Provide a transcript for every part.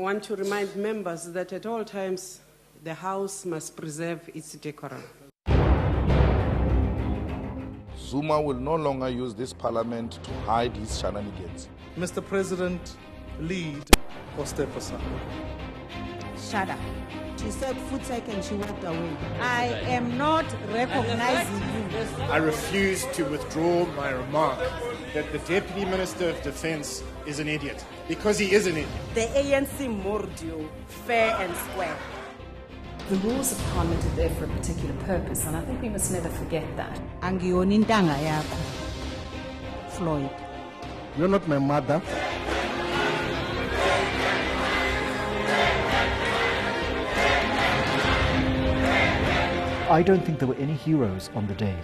want to remind members that at all times the House must preserve its decorum. Zuma will no longer use this parliament to hide his shenanigans. Mr. President, lead or step aside. Shut up. She said food sake and she walked away. I am not recognizing you. I refuse to withdraw my remark that the Deputy Minister of Defence is an idiot, because he is an idiot. The ANC moved you fair and square. The rules of Parliament are there for a particular purpose, and I think we must never forget that. Angiyoni intanga yakho, Floyd. You're not my mother. I don't think there were any heroes on the day.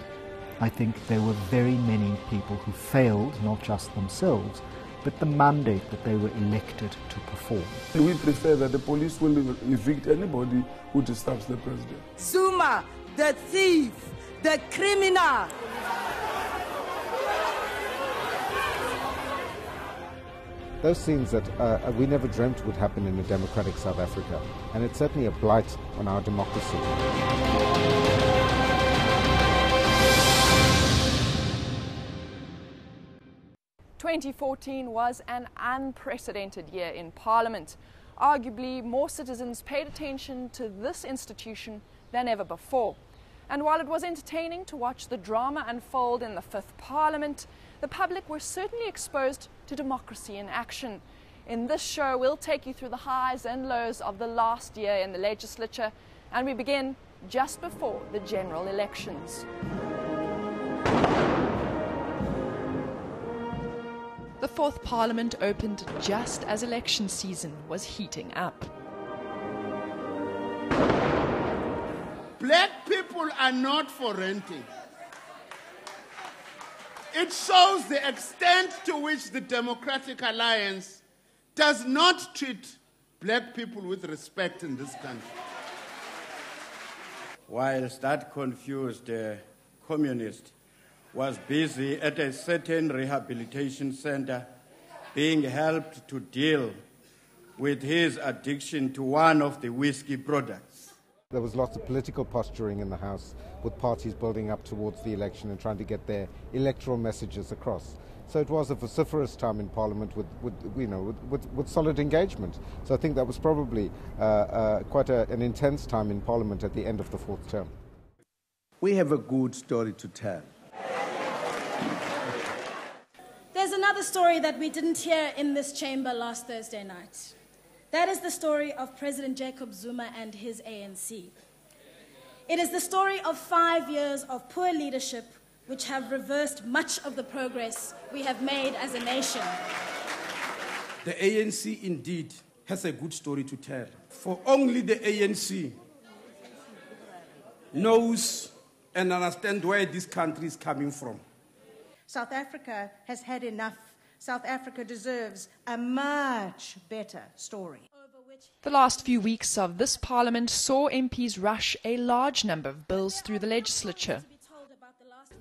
I think there were very many people who failed, not just themselves, but the mandate that they were elected to perform. We prefer that the police will evict anybody who disturbs the president. Zuma, the thief, the criminal. Those things that we never dreamt would happen in a democratic South Africa, and it's certainly a blight on our democracy. 2014 was an unprecedented year in Parliament. Arguably, more citizens paid attention to this institution than ever before. And while it was entertaining to watch the drama unfold in the Fifth Parliament, the public were certainly exposed to democracy in action. In this show, we'll take you through the highs and lows of the last year in the legislature, and we begin just before the general elections. The Fourth Parliament opened just as election season was heating up. Black people are not for renting. It shows the extent to which the Democratic Alliance does not treat black people with respect in this country. Whilst that confused communist was busy at a certain rehabilitation center being helped to deal with his addiction to one of the whiskey products. There was lots of political posturing in the House, with parties building up towards the election and trying to get their electoral messages across. So it was a vociferous time in Parliament with solid engagement. So I think that was probably quite an intense time in Parliament at the end of the fourth term. We have a good story to tell. There's another story that we didn't hear in this chamber last Thursday night. That is the story of President Jacob Zuma and his ANC. It is the story of 5 years of poor leadership which have reversed much of the progress we have made as a nation. The ANC indeed has a good story to tell, for only the ANC knows and understands where this country is coming from. South Africa has had enough. South Africa deserves a much better story. The last few weeks of this Parliament saw MPs rush a large number of bills through the legislature.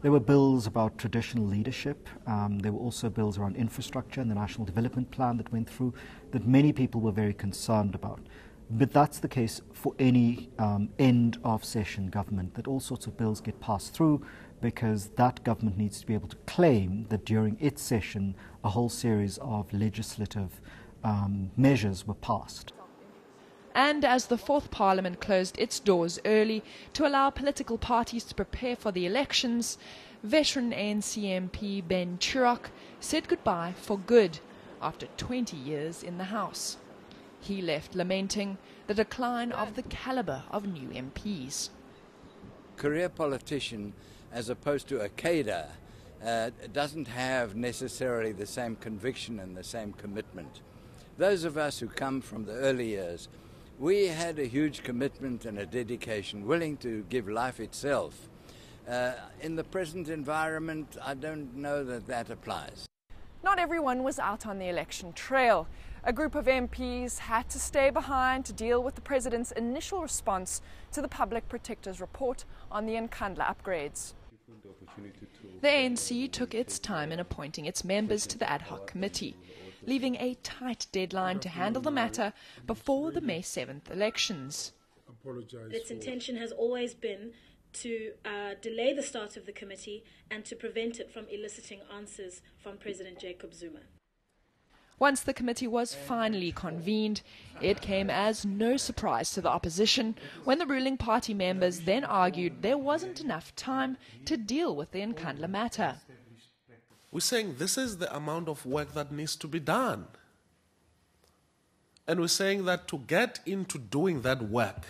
There were bills about traditional leadership. There were also bills around infrastructure and the National Development Plan that went through that many people were very concerned about. But that's the case for any end-of-session government, that all sorts of bills get passed through because that government needs to be able to claim that during its session a whole series of legislative measures were passed. And as the Fourth Parliament closed its doors early to allow political parties to prepare for the elections, veteran ANC MP Ben TUROK said goodbye for good after 20 years in the House. He left lamenting the decline of the calibre of new MPs. Career politician, as opposed to a cadre, doesn't have necessarily the same conviction and the same commitment. Those of us who come from the early years, we had a huge commitment and a dedication, willing to give life itself. In the present environment, I don't know that that applies. Not everyone was out on the election trail. A group of MPs had to stay behind to deal with the President's initial response to the Public Protector's report on the Nkandla upgrades. The ANC took its time in appointing its members to the ad hoc committee. leaving a tight deadline to handle the matter before the May 7th elections. Its intention has always been to delay the start of the committee and to prevent it from eliciting answers from President Jacob Zuma. Once the committee was finally convened, it came as no surprise to the opposition when the ruling party members then argued there wasn't enough time to deal with the Nkandla matter. We're saying this is the amount of work that needs to be done. And we're saying that to get into doing that work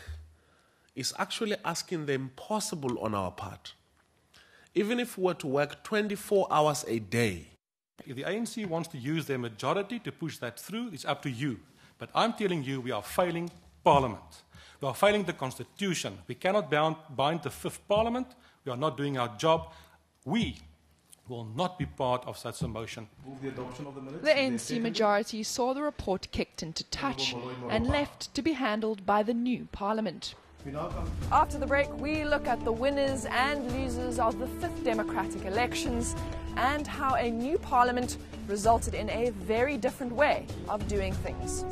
is actually asking the impossible on our part. Even if we were to work 24 hours a day. If the ANC wants to use their majority to push that through, it's up to you. But I'm telling you, we are failing Parliament. We are failing the Constitution. We cannot bind the Fifth Parliament. We are not doing our job. We will not be part of such a motion. The ANC majority saw the report kicked into touch and left to be handled by the new Parliament. After the break, we look at the winners and losers of the 5th democratic elections and how a new Parliament resulted in a very different way of doing things.